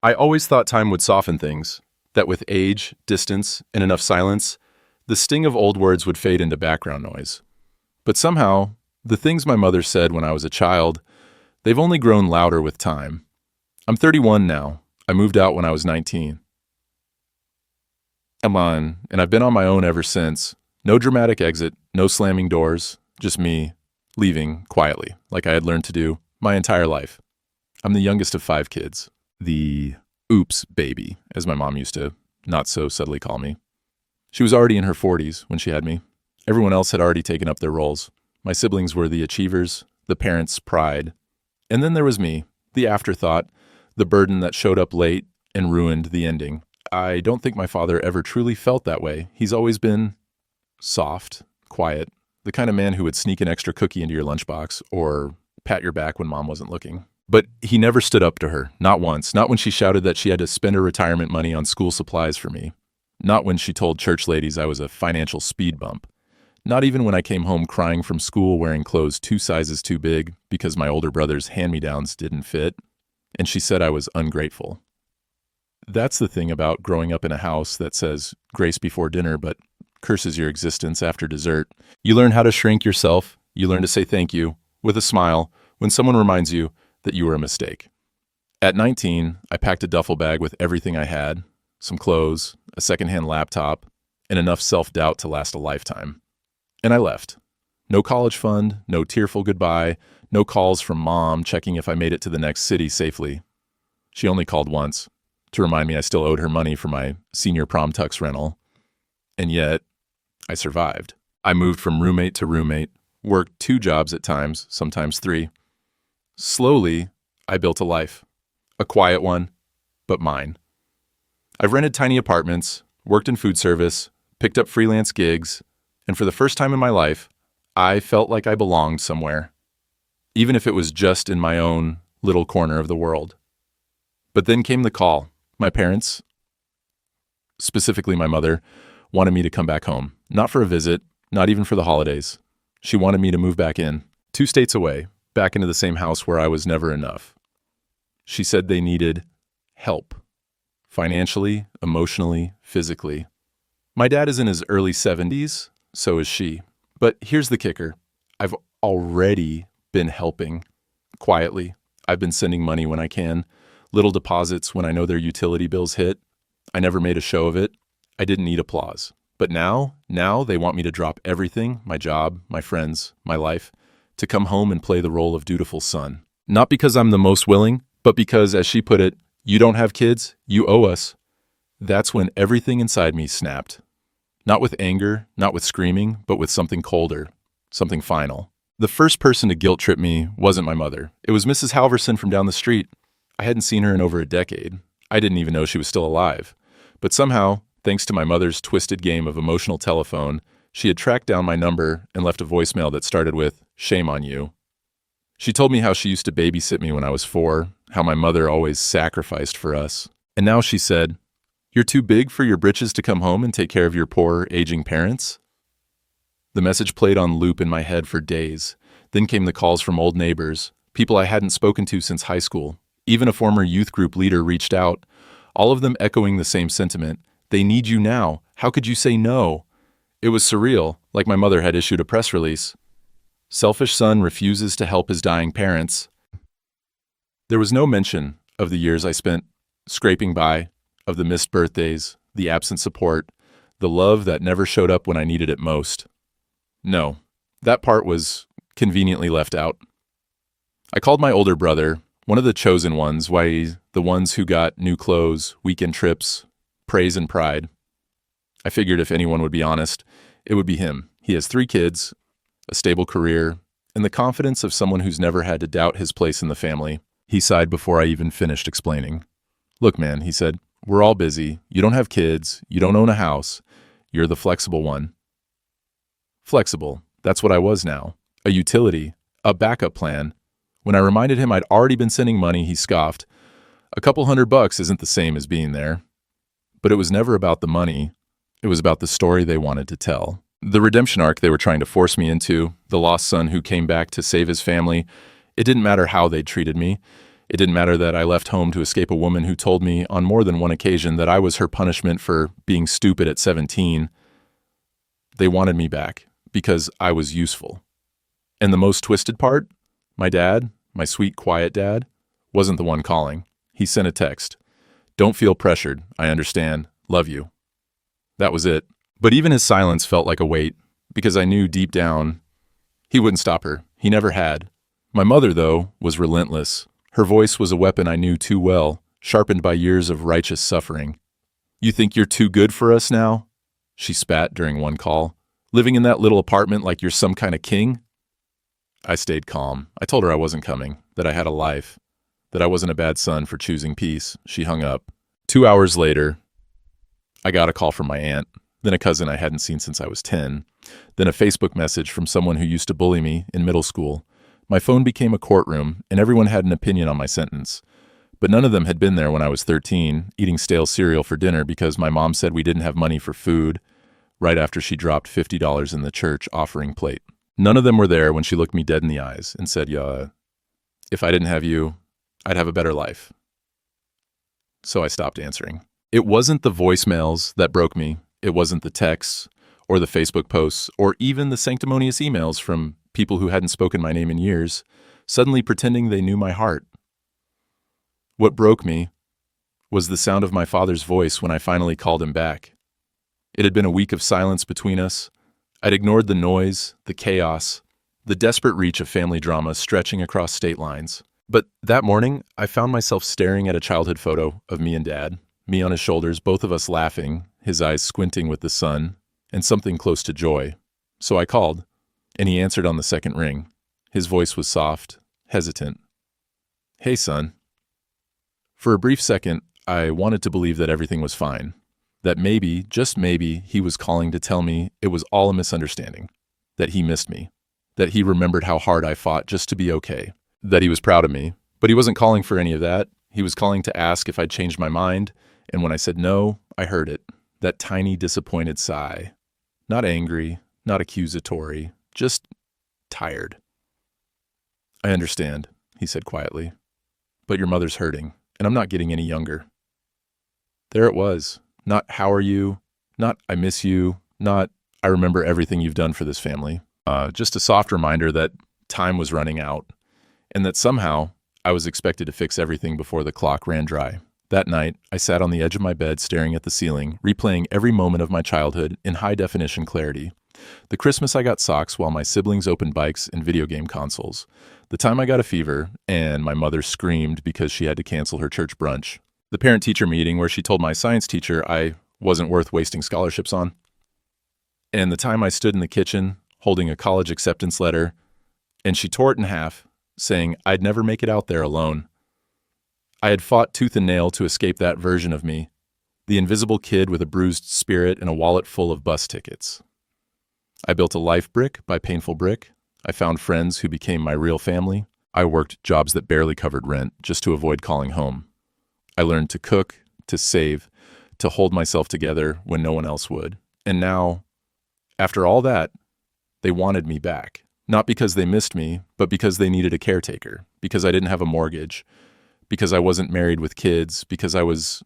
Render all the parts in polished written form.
I always thought time would soften things, that with age, distance, and enough silence, the sting of old words would fade into background noise. But somehow, the things my mother said when I was a child, they've only grown louder with time. I'm 31 now. I moved out when I was 19. I'm on, and I've been on my own ever since. No dramatic exit, no slamming doors, just me, leaving quietly, like I had learned to do my entire life. I'm the youngest of 5 kids. The oops baby, as my mom used to not so subtly call me. She was already in her 40s when she had me. Everyone else had already taken up their roles. My siblings were the achievers, the parents' pride. And then there was me, the afterthought, the burden that showed up late and ruined the ending. I don't think my father ever truly felt that way. He's always been soft, quiet, the kind of man who would sneak an extra cookie into your lunchbox or pat your back when mom wasn't looking. But he never stood up to her, not once, not when she shouted that she had to spend her retirement money on school supplies for me, not when she told church ladies I was a financial speed bump, not even when I came home crying from school wearing clothes 2 sizes too big because my older brother's hand-me-downs didn't fit, and she said I was ungrateful. That's the thing about growing up in a house that says grace before dinner but curses your existence after dessert. You learn how to shrink yourself, you learn to say thank you, with a smile, when someone reminds you that you were a mistake. At 19, I packed a duffel bag with everything I had, some clothes, a secondhand laptop, and enough self-doubt to last a lifetime. And I left. No college fund, no tearful goodbye, no calls from mom checking if I made it to the next city safely. She only called once, to remind me I still owed her money for my senior prom tux rental. And yet, I survived. I moved from roommate to roommate, worked 2 jobs at times, sometimes 3. Slowly, I built a life. A quiet one, but mine. I've rented tiny apartments, worked in food service, picked up freelance gigs, and for the first time in my life, I felt like I belonged somewhere, even if it was just in my own little corner of the world. But then came the call. My parents, specifically my mother, wanted me to come back home. Not for a visit, not even for the holidays. She wanted me to move back in, 2 states away, back into the same house where I was never enough. She said they needed help. Financially, emotionally, physically. My dad is in his early 70s, so is she. But here's the kicker. I've already been helping. Quietly. I've been sending money when I can. Little deposits when I know their utility bills hit. I never made a show of it. I didn't need applause. But now they want me to drop everything, my job, my friends, my life, to come home and play the role of dutiful son. Not because I'm the most willing, but because, as she put it, you don't have kids, you owe us. That's when everything inside me snapped. Not with anger, not with screaming, but with something colder, something final. The first person to guilt trip me wasn't my mother. It was Mrs. Halverson from down the street. I hadn't seen her in over a decade. I didn't even know she was still alive. But somehow, thanks to my mother's twisted game of emotional telephone, she had tracked down my number and left a voicemail that started with, "Shame on you." She told me how she used to babysit me when I was 4, how my mother always sacrificed for us. And now she said, "You're too big for your britches to come home and take care of your poor, aging parents?" The message played on loop in my head for days. Then came the calls from old neighbors, people I hadn't spoken to since high school. Even a former youth group leader reached out, all of them echoing the same sentiment. They need you now. How could you say no? It was surreal, like my mother had issued a press release. Selfish son refuses to help his dying parents. There was no mention of the years I spent scraping by, of the missed birthdays, the absent support, the love that never showed up when I needed it most. No, that part was conveniently left out. I called my older brother, one of the chosen ones, the ones who got new clothes, weekend trips, praise and pride. I figured if anyone would be honest, it would be him. He has 3 kids, a stable career, and the confidence of someone who's never had to doubt his place in the family. He sighed before I even finished explaining. "Look, man," he said, "we're all busy. You don't have kids. You don't own a house. You're the flexible one." Flexible. That's what I was now. A utility. A backup plan. When I reminded him I'd already been sending money, he scoffed. A couple $100 isn't the same as being there. But it was never about the money. It was about the story they wanted to tell. The redemption arc they were trying to force me into, the lost son who came back to save his family. It didn't matter how they'd treated me. It didn't matter that I left home to escape a woman who told me on more than one occasion that I was her punishment for being stupid at 17. They wanted me back because I was useful. And the most twisted part? My dad, my sweet, quiet dad, wasn't the one calling. He sent a text. "Don't feel pressured. I understand. Love you." That was it. But even his silence felt like a weight, because I knew deep down he wouldn't stop her. He never had. My mother, though, was relentless. Her voice was a weapon I knew too well, sharpened by years of righteous suffering. "You think you're too good for us now?" she spat during one call. "Living in that little apartment like you're some kind of king?" I stayed calm. I told her I wasn't coming, that I had a life, that I wasn't a bad son for choosing peace. She hung up. 2 hours later, I got a call from my aunt, then a cousin I hadn't seen since I was 10, then a Facebook message from someone who used to bully me in middle school. My phone became a courtroom, and everyone had an opinion on my sentence. But none of them had been there when I was 13, eating stale cereal for dinner because my mom said we didn't have money for food right after she dropped $50 in the church offering plate. None of them were there when she looked me dead in the eyes and said, "Yeah, if I didn't have you, I'd have a better life." So I stopped answering. It wasn't the voicemails that broke me. It wasn't the texts or the Facebook posts or even the sanctimonious emails from people who hadn't spoken my name in years, suddenly pretending they knew my heart. What broke me was the sound of my father's voice when I finally called him back. It had been a week of silence between us. I'd ignored the noise, the chaos, the desperate reach of family drama stretching across state lines. But that morning, I found myself staring at a childhood photo of me and Dad, me on his shoulders, both of us laughing, his eyes squinting with the sun, and something close to joy. So I called, and he answered on the second ring. His voice was soft, hesitant. "Hey, son." For a brief second, I wanted to believe that everything was fine, that maybe, just maybe, he was calling to tell me it was all a misunderstanding, that he missed me, that he remembered how hard I fought just to be okay, that he was proud of me. But he wasn't calling for any of that. He was calling to ask if I'd changed my mind, and when I said no, I heard it, that tiny disappointed sigh. Not angry, not accusatory, just tired. "I understand," he said quietly, "but your mother's hurting, and I'm not getting any younger." There it was. Not "how are you?" Not "I miss you." Not "I remember everything you've done for this family." Just a soft reminder that time was running out, and that somehow I was expected to fix everything before the clock ran dry. That night, I sat on the edge of my bed staring at the ceiling, replaying every moment of my childhood in high-definition clarity. The Christmas I got socks while my siblings opened bikes and video game consoles. The time I got a fever, and my mother screamed because she had to cancel her church brunch. The parent-teacher meeting where she told my science teacher I wasn't worth wasting scholarships on. And the time I stood in the kitchen, holding a college acceptance letter, and she tore it in half, saying I'd never make it out there alone. I had fought tooth and nail to escape that version of me, the invisible kid with a bruised spirit and a wallet full of bus tickets. I built a life brick by painful brick. I found friends who became my real family. I worked jobs that barely covered rent just to avoid calling home. I learned to cook, to save, to hold myself together when no one else would. And now, after all that, they wanted me back. Not because they missed me, but because they needed a caretaker, because I didn't have a mortgage, because I wasn't married with kids, because I was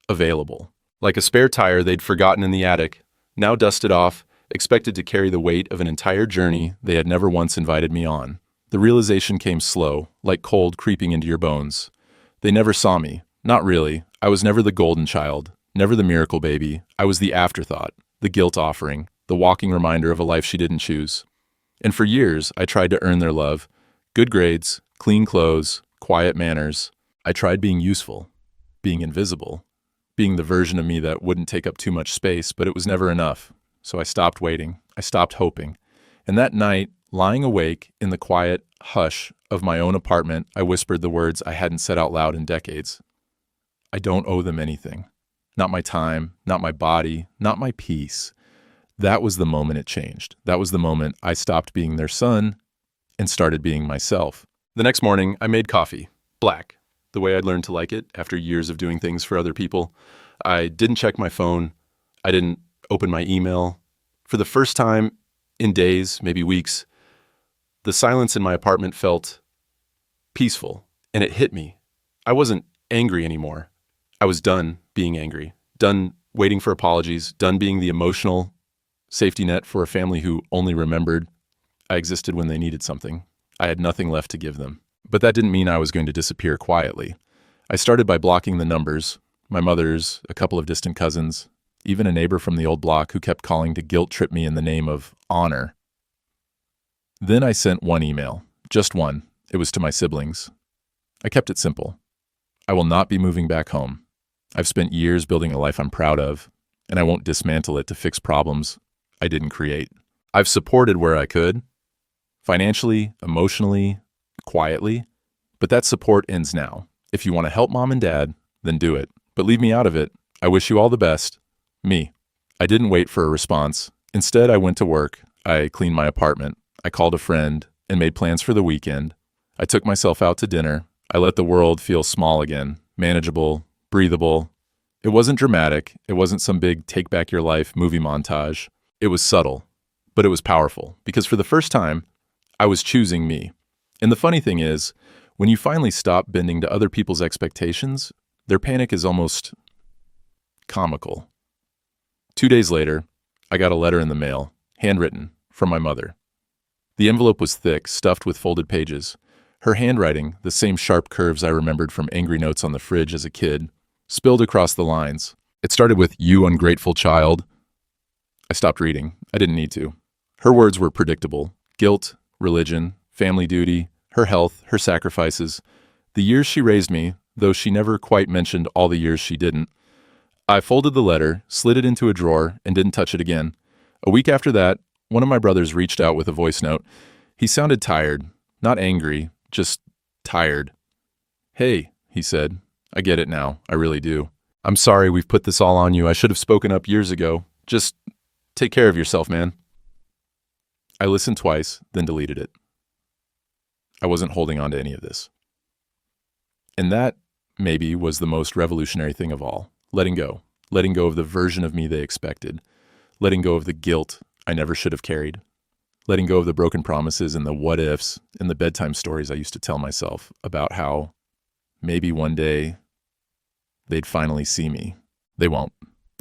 available. Like a spare tire they'd forgotten in the attic, now dusted off, expected to carry the weight of an entire journey they had never once invited me on. The realization came slow, like cold creeping into your bones. They never saw me. Not really. I was never the golden child, never the miracle baby. I was the afterthought, the guilt offering, the walking reminder of a life she didn't choose. And for years, I tried to earn their love. Good grades, clean clothes, quiet manners. I tried being useful, being invisible, being the version of me that wouldn't take up too much space, but it was never enough. So I stopped waiting. I stopped hoping. And that night, lying awake in the quiet hush of my own apartment, I whispered the words I hadn't said out loud in decades. I don't owe them anything. Not my time, not my body, not my peace. That was the moment it changed. That was the moment I stopped being their son and started being myself. The next morning, I made coffee, black, the way I'd learned to like it after years of doing things for other people. I didn't check my phone. I didn't open my email. For the first time in days, maybe weeks, the silence in my apartment felt peaceful And it hit me. I wasn't angry anymore. I was done being angry, done waiting for apologies, done being the emotional safety net for a family who only remembered I existed when they needed something. I had nothing left to give them. But that didn't mean I was going to disappear quietly. I started by blocking the numbers, my mother's, a couple of distant cousins, even a neighbor from the old block who kept calling to guilt trip me in the name of honor. Then I sent one email, just one. It was to my siblings. I kept it simple. I will not be moving back home. I've spent years building a life I'm proud of, and I won't dismantle it to fix problems I didn't create. I've supported where I could, financially, emotionally, quietly, but that support ends now. If you want to help mom and dad, then do it. But leave me out of it. I wish you all the best. Me. I didn't wait for a response. Instead, I went to work. I cleaned my apartment. I called a friend and made plans for the weekend. I took myself out to dinner. I let the world feel small again, manageable, breathable. It wasn't dramatic. It wasn't some big take back your life movie montage. It was subtle, but it was powerful because for the first time, I was choosing me. And the funny thing is, when you finally stop bending to other people's expectations, their panic is almost comical. 2 days later, I got a letter in the mail, handwritten, from my mother. The envelope was thick, stuffed with folded pages. Her handwriting, the same sharp curves I remembered from angry notes on the fridge as a kid, spilled across the lines. It started with, "You ungrateful child." I stopped reading. I didn't need to. Her words were predictable. Guilt, religion, family duty, her health, her sacrifices. The years she raised me, though she never quite mentioned all the years she didn't. I folded the letter, slid it into a drawer, and didn't touch it again. A week after that, one of my brothers reached out with a voice note. He sounded tired, not angry, just tired. "Hey," he said, "I get it now. I really do. I'm sorry we've put this all on you. I should have spoken up years ago. Just take care of yourself, man." I listened twice, then deleted it. I wasn't holding on to any of this. And that, maybe, was the most revolutionary thing of all. Letting go. Letting go of the version of me they expected. Letting go of the guilt I never should have carried. Letting go of the broken promises and the what-ifs and the bedtime stories I used to tell myself about how maybe one day they'd finally see me. They won't.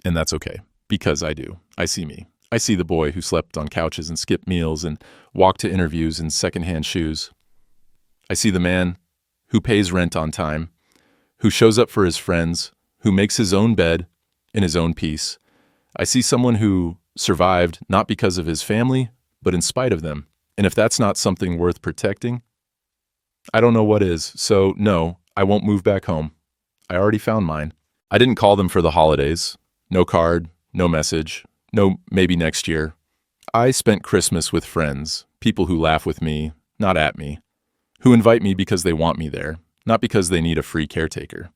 And that's okay. Because I do. I see me. I see the boy who slept on couches and skipped meals and walked to interviews in secondhand shoes. I see the man who pays rent on time, who shows up for his friends, who makes his own bed in his own peace. I see someone who survived not because of his family, but in spite of them. And if that's not something worth protecting, I don't know what is. So no, I won't move back home. I already found mine. I didn't call them for the holidays. No card, no message, no maybe next year. I spent Christmas with friends, people who laugh with me, not at me, who invite me because they want me there, not because they need a free caretaker.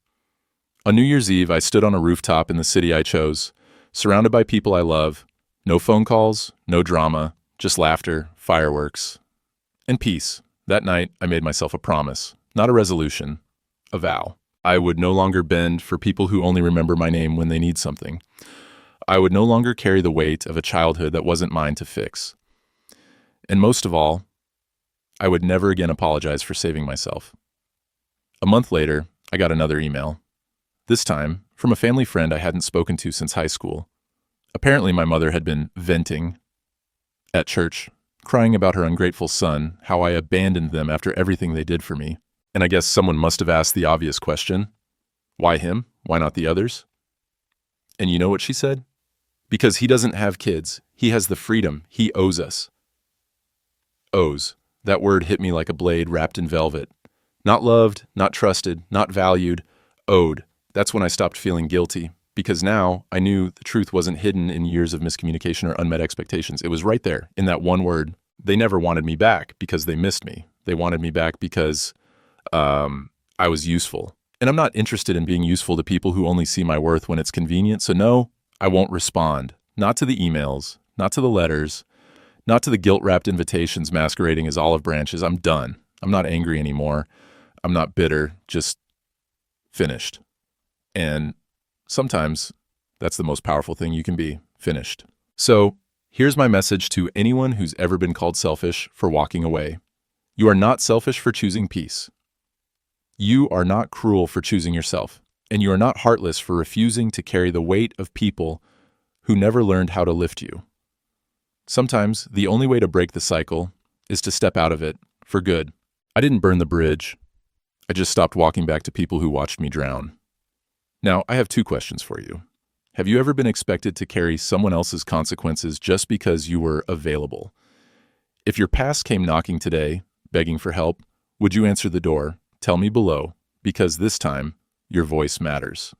On New Year's Eve, I stood on a rooftop in the city I chose, surrounded by people I love. No phone calls, no drama, just laughter, fireworks, and peace. That night, I made myself a promise, not a resolution, a vow. I would no longer bend for people who only remember my name when they need something. I would no longer carry the weight of a childhood that wasn't mine to fix. And most of all, I would never again apologize for saving myself. A month later, I got another email. This time, from a family friend I hadn't spoken to since high school. Apparently, my mother had been venting at church, crying about her ungrateful son, how I abandoned them after everything they did for me. And I guess someone must have asked the obvious question. Why him? Why not the others? And you know what she said? Because he doesn't have kids. He has the freedom. He owes us. Owes. That word hit me like a blade wrapped in velvet. Not loved, not trusted, not valued. Owed. That's when I stopped feeling guilty. Because now I knew the truth wasn't hidden in years of miscommunication or unmet expectations. It was right there in that one word. They never wanted me back because they missed me. They wanted me back because I was useful. And I'm not interested in being useful to people who only see my worth when it's convenient. So no, I won't respond. Not to the emails, not to the letters, not to the guilt-wrapped invitations masquerading as olive branches. I'm done. I'm not angry anymore. I'm not bitter, just finished. And sometimes that's the most powerful thing you can be, finished. So here's my message to anyone who's ever been called selfish for walking away. You are not selfish for choosing peace. You are not cruel for choosing yourself, and you are not heartless for refusing to carry the weight of people who never learned how to lift you. Sometimes the only way to break the cycle is to step out of it for good. I didn't burn the bridge. I just stopped walking back to people who watched me drown. Now, I have two questions for you. Have you ever been expected to carry someone else's consequences just because you were available? If your past came knocking today, begging for help, would you answer the door? Tell me below, because this time, your voice matters.